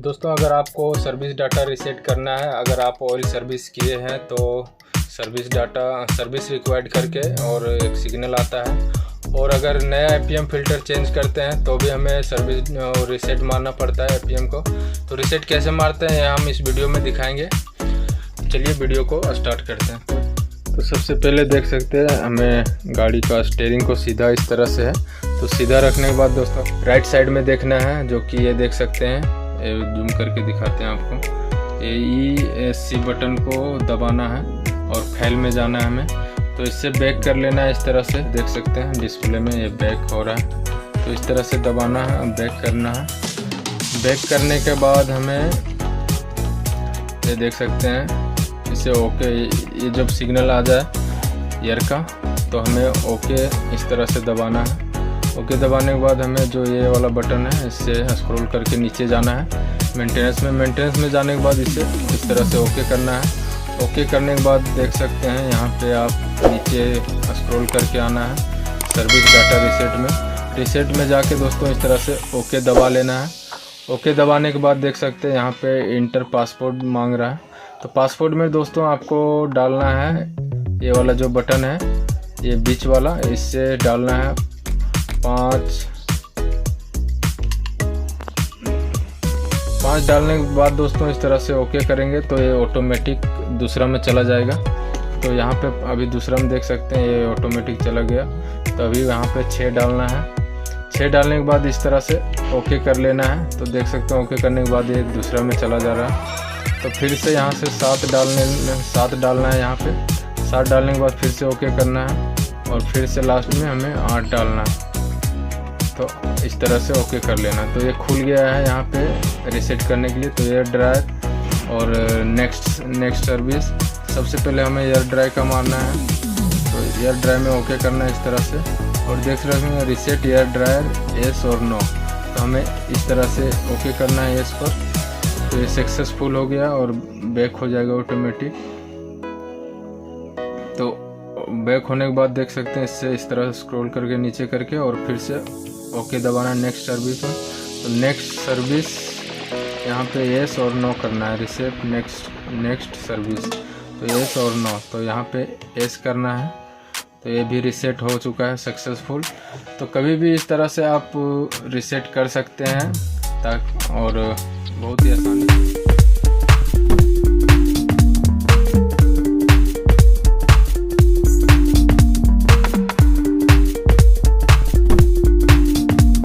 दोस्तों अगर आपको सर्विस डाटा रीसेट करना है, अगर आप ऑयल सर्विस किए हैं तो सर्विस रिक्वायर्ड करके और एक सिग्नल आता है, और अगर नया एपीएम फ़िल्टर चेंज करते हैं तो भी हमें सर्विस रीसेट मारना पड़ता है एपीएम को। तो रीसेट कैसे मारते हैं हम इस वीडियो में दिखाएंगे। चलिए वीडियो को स्टार्ट करते हैं। तो सबसे पहले देख सकते हैं हमें गाड़ी का स्टीयरिंग को सीधा इस तरह से है, तो सीधा रखने के बाद दोस्तों राइट साइड में देखना है, जो कि ये देख सकते हैं, जूम करके दिखाते हैं आपको। ये ESC बटन को दबाना है और फाइल में जाना है हमें। तो इससे बैक कर लेना है, इस तरह से देख सकते हैं डिस्प्ले में ये बैक हो रहा है। तो इस तरह से दबाना है, बैक करना है। बैक करने के बाद हमें ये देख सकते हैं इसे ओके, ये जब सिग्नल आ जाए एयर का तो हमें ओके इस तरह से दबाना है। ओके दबाने के बाद हमें जो ये वाला बटन है इससे स्क्रॉल करके नीचे जाना है मेंटेनेंस में जाने के बाद इसे इस तरह से ओके करना है। ओके करने के बाद देख सकते हैं यहाँ पे आप नीचे स्क्रॉल करके आना है सर्विस डाटा रीसेट में जाके दोस्तों इस तरह से ओके दबा लेना है। ओके दबाने के बाद देख सकते हैं यहाँ पे इंटर पासवर्ड मांग रहा है। तो पासवर्ड में दोस्तों आपको डालना है ये वाला जो बटन है, ये बीच वाला, इससे डालना है 5 डालने के बाद दोस्तों इस तरह से ओके करेंगे तो ये ऑटोमेटिक दूसरा में चला जाएगा। तो यहाँ पे अभी दूसरा में देख सकते हैं ये ऑटोमेटिक चला गया। तो अभी यहाँ पे 6 डालना है। 6 डालने के बाद इस तरह से ओके कर लेना है। तो देख सकते हैं ओके करने के बाद ये दूसरा में चला जा रहा है। तो फिर से यहाँ से 7 डालना है यहाँ पे। 7 डालने के बाद फिर से ओके करना है और फिर से लास्ट में हमें 8 डालना है। तो इस तरह से ओके कर लेना। तो ये खुल गया है यहाँ पे रीसेट करने के लिए। तो एयर ड्रायर और नेक्स्ट सर्विस, सबसे पहले हमें एयर ड्राई का मारना है। तो एयर ड्राई में ओके करना है इस तरह से, और देख रहे हैं रीसेट एयर ड्रायर येस और नो। तो हमें इस तरह से ओके करना है येस पर। तो ये सक्सेसफुल हो गया और बैक हो जाएगा ऑटोमेटिक। तो बैक होने के बाद देख सकते हैं इससे इस तरह स्क्रॉल करके नीचे करके और फिर से ओके दबाना नेक्स्ट सर्विस में। तो नेक्स्ट सर्विस यहाँ पे येस और नो करना है, रीसेट नेक्स्ट सर्विस। तो येस और नो, तो यहाँ पे येस करना है। तो ये भी रीसेट हो चुका है सक्सेसफुल। तो कभी भी इस तरह से आप रीसेट कर सकते हैं और बहुत ही आसानी